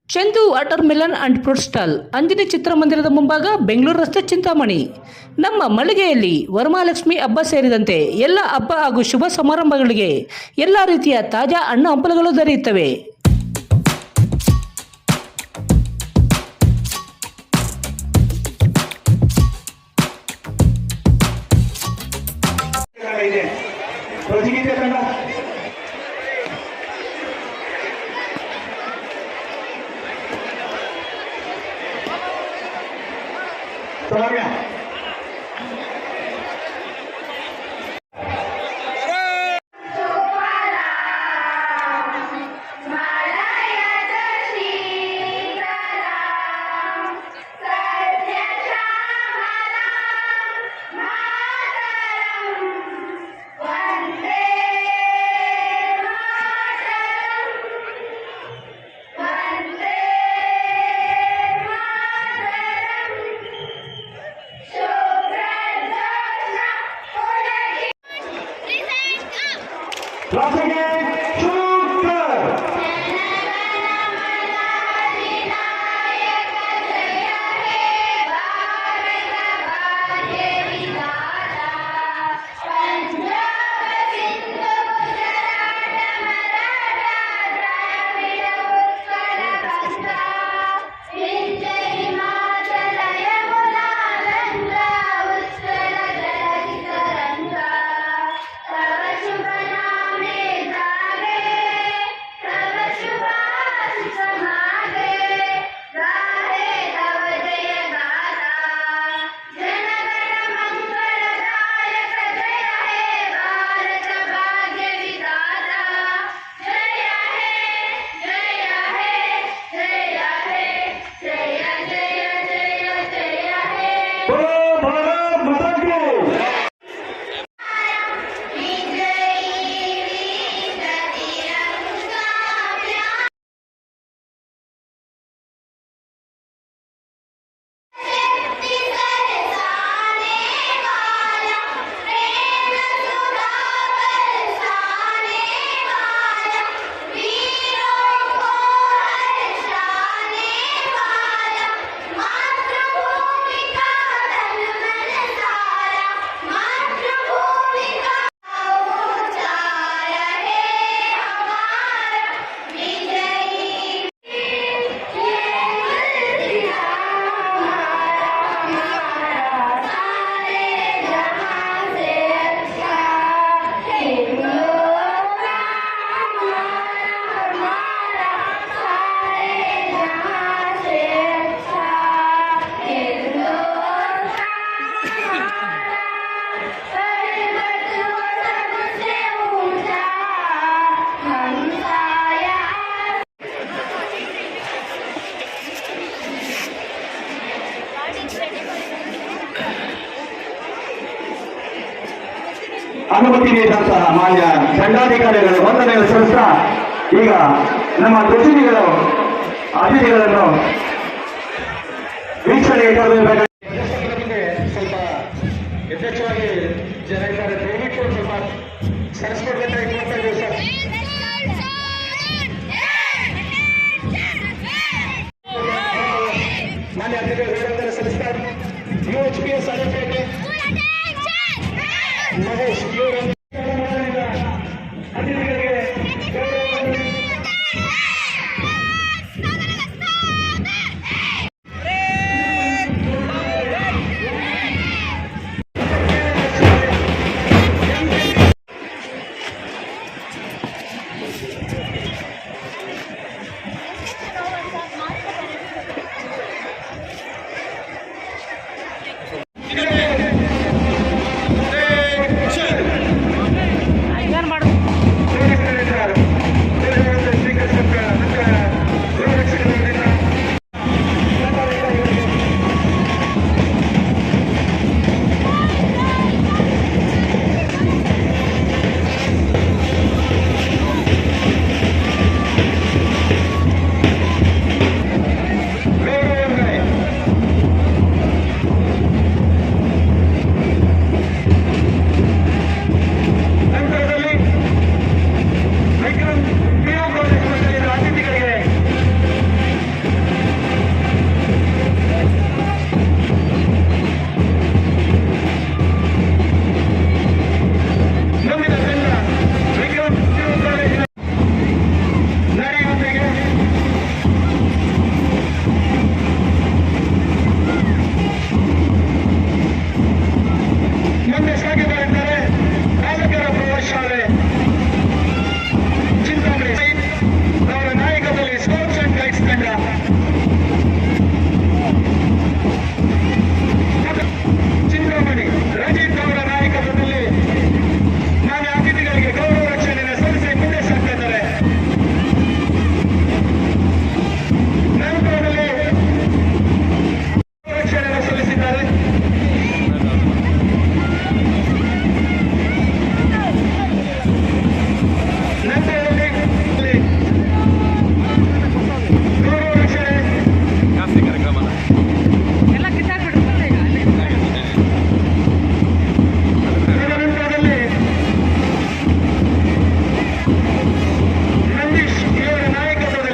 Chandu watermelon and fruit stall Anjani ಚಿತ್ರಮಂದಿರದ ಮುಂಭಾಗ ಬೆಂಗಳೂರು ರಸ್ತೆ ಚಿಂತಾಮಣಿ. ನಮ್ಮ ಮಳಿಗೆಯಲ್ಲಿ ವರಮಹಾಲಕ್ಷ್ಮಿ ಹಬ್ಬ ಸೇರಿದಂತೆ ಎಲ್ಲ ಹಬ್ಬ ಹಾಗೂ ಶುಭ ಸಮಾರಂಭಗಳಿಗೆ ಎಲ್ಲ ರೀತಿಯ ತಾಜಾ ಹಣ್ಣು ಹಂಪಲುಗಳು ದೊರೆಯುತ್ತವೆ. ಅನುಮತಿ ನೀಡಿದಂತಹ ಮಾನ್ಯ ದಂಡಾಧಿಕಾರಿಗಳು ವಂದನೆಗಳು ಸಲ್ಲಿಸ್ತಾ ಈಗ ನಮ್ಮ ಪ್ರತಿನಿಧಿಗಳು ಅತಿಥಿಗಳನ್ನು ವೀಕ್ಷಣೆಗೆ ಕರೆದೊಯ್ಯಬೇಕು. ಸ್ವಲ್ಪ ಯಥೇಚ್ಛವಾಗಿ ಜನ ಇದ್ದಾರೆ, ದಯವಿಟ್ಟು ಸ್ವಲ್ಪ ಸರಿಸ್ಕೊಡ್ಬೇಕಾಗಿ ನೋಡ್ತಾ ಇದ್ದೀವಿ ಸರ್. ಮಾನ್ಯ ಅತಿಥಿಗಳು ಸಲ್ಲಿಸ್ತಾ UHPS ಅಧಿಕಾರಿ ಮಹೇಶ್ ಇವರನ್ನು ಅತಿಥಿಗಳಿಗೆ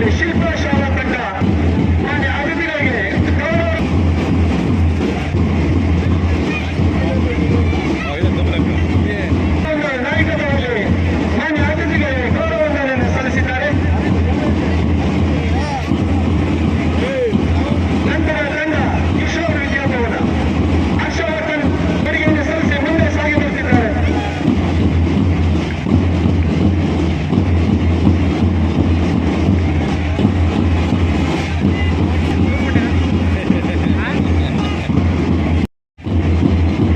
ನಂತರದಲ್ಲಿ ಶಿಲ್ಪ ಶಾಲಾ ತಂಡ ಮಾನ್ಯ ಅತಿಥಿಗಳಿಗೆ ಗೌರವ ನಾಯಕರಲ್ಲಿ ಮಾನ್ಯ ಅತಿಥಿಗಳಿಗೆ ಗೌರವವನ್ನು ಸಲ್ಲಿಸಿದ್ದಾರೆ. ನಂತರ ತಂಡ ಕಿಶೋರ್ ವಿದ್ಯಾಭವನ ಹರ್ಷವರ್ಧನ್ ಕೊಡುಗೆಯನ್ನು ಸಲ್ಲಿಸಿ ಮುಂದೆ ಸಾಗಿ ಬರ್ತಿದ್ದಾರೆ.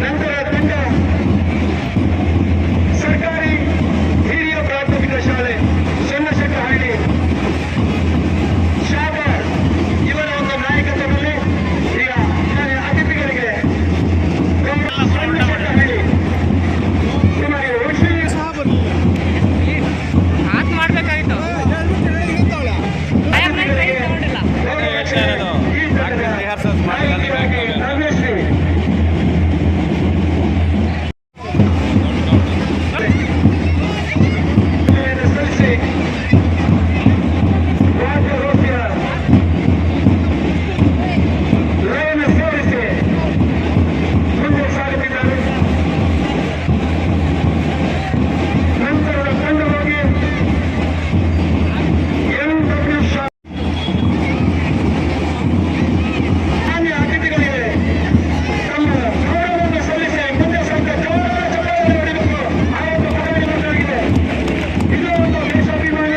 ನಂತರ ತಂಡ ಸರ್ಕಾರಿ ಹಿರಿಯ ಪ್ರಾಥಮಿಕ ಶಾಲೆ ಸೊನ್ನಶೆಟ್ಟಹಳ್ಳಿ ಶಾಬಾರ್ ಇವರ ಒಂದು ನಾಯಕತ್ವದಲ್ಲಿ ಈಗ ಮಾನ್ಯ ಅತಿಥಿಗಳಿಗೆ ಸೊನ್ನಶೆಟ್ಟಹಳ್ಳಿ ನಿಮಗೆ ಆತ್ ಮಾಡ್ಬೇಕಾಗಿತ್ತು ನಾಗೇಶ್ರೀ ಸಲ್ಲಿಸಿ ರಾಜ್ಯರೋಗ್ಯ ಲಯನ ಸೇರಿಸಿ ಮುಂದೆ ಸಾಗುತ್ತಿದ್ದಾರೆ. ನಂತರದ ತಂಡವಾಗಿ NW ಶಾ ಮಾನ್ಯ ಅತಿಥಿಗಳಿಗೆ ತಮ್ಮ ಗೌರವವನ್ನು ಸಲ್ಲಿಸಿ ಮುಂದೆ ಸಾಗುವ ಜೋರಾದ ಚಪ್ಪಾಳೆಯನ್ನು ಹೊಡೆಯಬೇಕು. ಆ ಒಂದು ಪದವಿ ನಮ್ಮದಾಗಿದೆ. ಇದು ಒಂದು ದೇಶಾಭಿಮಾನ.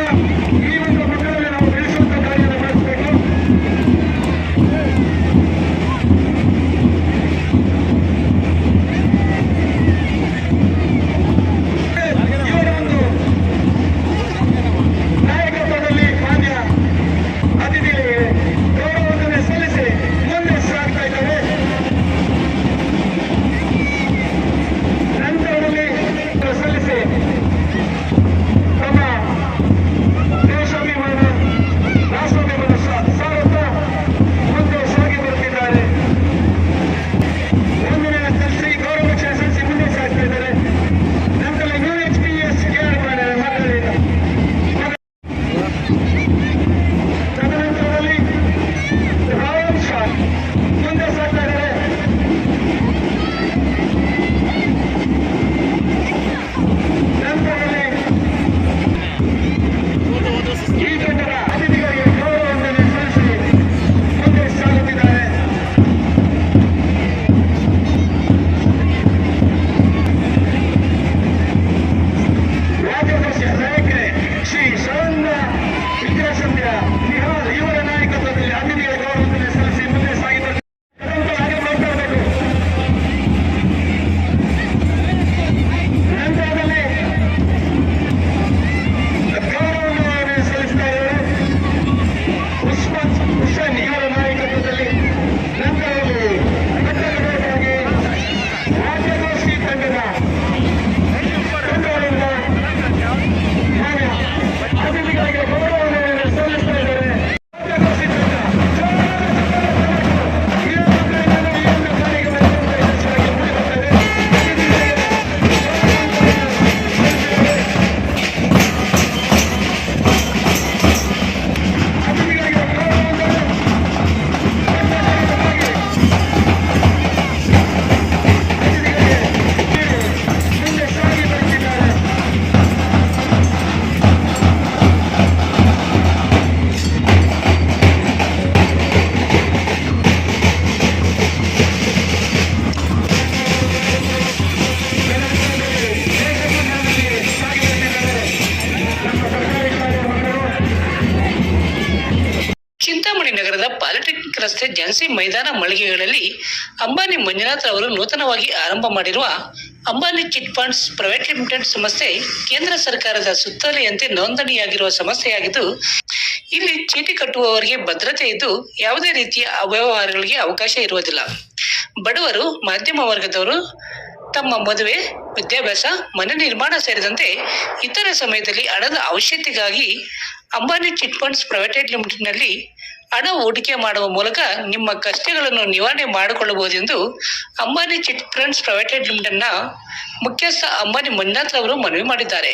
ಈ ಒಂದು ಮಕ್ಕಳಲ್ಲಿ ನಾವು ಬೆಳೆಸುವಂತ ಕಾರ್ಯವನ್ನು ಮಾಡಿಸಬೇಕು. ಇವರ ಒಂದು ನಾಯಕತ್ವದಲ್ಲಿ ಮಾನ್ಯ ಅತಿಥಿಗಳಿಗೆ ಗೌರವವನ್ನು ಸಲ್ಲಿಸಿ ಮುಂದೆ ಸಾಗ್ತಾ ಇದ್ದಾರೆ. ನಂತರದಲ್ಲಿ ಸಲ್ಲಿಸಿ ತಮ್ಮ ದೇಶಾಭಿಮಾನ ರಾಷ್ಟ್ರಾಭಿಮಾನ ಸಾರುತ್ತಾ ಮುಂದೆ ಸಾಗಿ ಬರುತ್ತಿದ್ದಾರೆ. ಒಂದನೇ ಸಲ್ಲಿಸಿ ಗೌರವ ಸಲ್ಲಿಸಿ ಮುಂದೆ ಸಾಗ್ತಾ ಇದ್ದಾರೆ. ನಂತರ UHPS ಮಾತಾಡಿದ ತದನಂತರದಲ್ಲಿ ರಾಯಲ್ ಶಾ ಮುಂದೆ ಸಾಗ್ತಾ ಇದ್ದಾರೆ. ನಂತರದಲ್ಲಿ ಈ ತಂಡದ ಅತಿಥಿಗಳಿಗೆ ಗೌರವವನ್ನು ಸಲ್ಲಿಸಿ ಮುಂದೆ ಸಾಗುತ್ತಿದ್ದಾರೆ. ರಾಜ್ಯದರ್ಶಿ ನಾಯಕರೇ ಶ್ರೀ ಶರಣ್ಯ ವಿದ್ಯಾಸಂಧ್ಯ ನಿಹಾಲ್ ಇವರ ನಾಯಕತ್ವದಲ್ಲಿ ಅತಿಥಿಗಳ ಗೌರವವನ್ನು ಸಲ್ಲಿಸಿ ಮುಂದೆ ಸಾಗಿದ್ದಾರೆ. ಹಾಗೆ ಮಾಡ್ತಾ ಇರಬೇಕು. ನಂತರದಲ್ಲಿ ಗೌರವವನ್ನು ಸಲ್ಲಿಸ್ತಾ ಇದ್ದಾರೆ ಉಸ್ಮಾನ್ ಹುಸೇನ್ ಇವರ ನಾಯಕತ್ವದಲ್ಲಿ. ನಂತರದಲ್ಲಿ ಕಟ್ಟಡವಾಗಿ ರಾಜ್ಯಗೋಷ್ಠಿ ತಂಡದ ತಂಡಗಳಿಂದ ಮಾನ್ಯ ಅತಿಥಿಗಳಿಗೆ ಗೌರವವನ್ನು ಸಲ್ಲಿಸ್ತಾ ಇದ್ದಾರೆ. ರಾಜ್ಯಗೋಷ್ಠಿ ತಂಡ ಈ ಒಂದು ಕಾರ್ಯಕ್ರಮವನ್ನು ಯಶಸ್ವಿಯಾಗಿ ಮುಗಿಸುತ್ತಾರೆ. ಅತಿಥಿಗಳಿಗೆ ಗೌರವವನ್ನು ಮುಂದೆ ಸಾಗಿ ಬರುತ್ತಿದ್ದಾರೆ. ಚಿಂತಾಮಣಿ ನಗರದ ಪಾಲಿಟೆಕ್ನಿಕ್ ರಸ್ತೆ ಝಾನ್ಸಿ ಮೈದಾನ ಮಳಿಗೆಗಳಲ್ಲಿ ಅಂಬಾನಿ ಮಂಜುನಾಥ್ ಅವರು ನೂತನವಾಗಿ ಆರಂಭ ಮಾಡಿರುವ Ambani chit funds private limited ಸಂಸ್ಥೆ ಕೇಂದ್ರ ಸರ್ಕಾರದ ಸುತ್ತೋಲೆಯಂತೆ ನೋಂದಣಿಯಾಗಿರುವ ಸಂಸ್ಥೆಯಾಗಿದ್ದು, ಇಲ್ಲಿ ಚೀಟಿ ಕಟ್ಟುವವರಿಗೆ ಭದ್ರತೆ ಇದ್ದು ಯಾವುದೇ ರೀತಿಯ ಅವ್ಯವಹಾರಗಳಿಗೆ ಅವಕಾಶ ಇರುವುದಿಲ್ಲ. ಬಡವರು, ಮಧ್ಯಮ ವರ್ಗದವರು ತಮ್ಮ ಮದುವೆ, ವಿದ್ಯಾಭ್ಯಾಸ, ಮನೆ ನಿರ್ಮಾಣ ಸೇರಿದಂತೆ ಇತರೆ ಸಮಯದಲ್ಲಿ ಹಣದ ಅವಶ್ಯಕತೆಗಾಗಿ ಅಂಬಾನಿ ಚಿಟ್ ಫಂಡ್ಸ್ ಪ್ರೈವೇಟ್ ಲಿಮಿಟೆಡ್ನಲ್ಲಿ ಹಣ ಹೂಡಿಕೆ ಮಾಡುವ ಮೂಲಕ ನಿಮ್ಮ ಕಷ್ಟಗಳನ್ನು ನಿವಾರಣೆ ಮಾಡಿಕೊಳ್ಳಬಹುದೆಂದು ಅಂಬಾನಿ ಚಿಟ್ ಫಂಡ್ಸ್ ಪ್ರೈವೇಟ್ ಲಿಮಿಟೆಡ್ನ ಮುಖ್ಯಸ್ಥ ಅಂಬಾನಿ ಮಂಜುನಾಥ್ ಅವರು ಮನವಿ ಮಾಡಿದ್ದಾರೆ.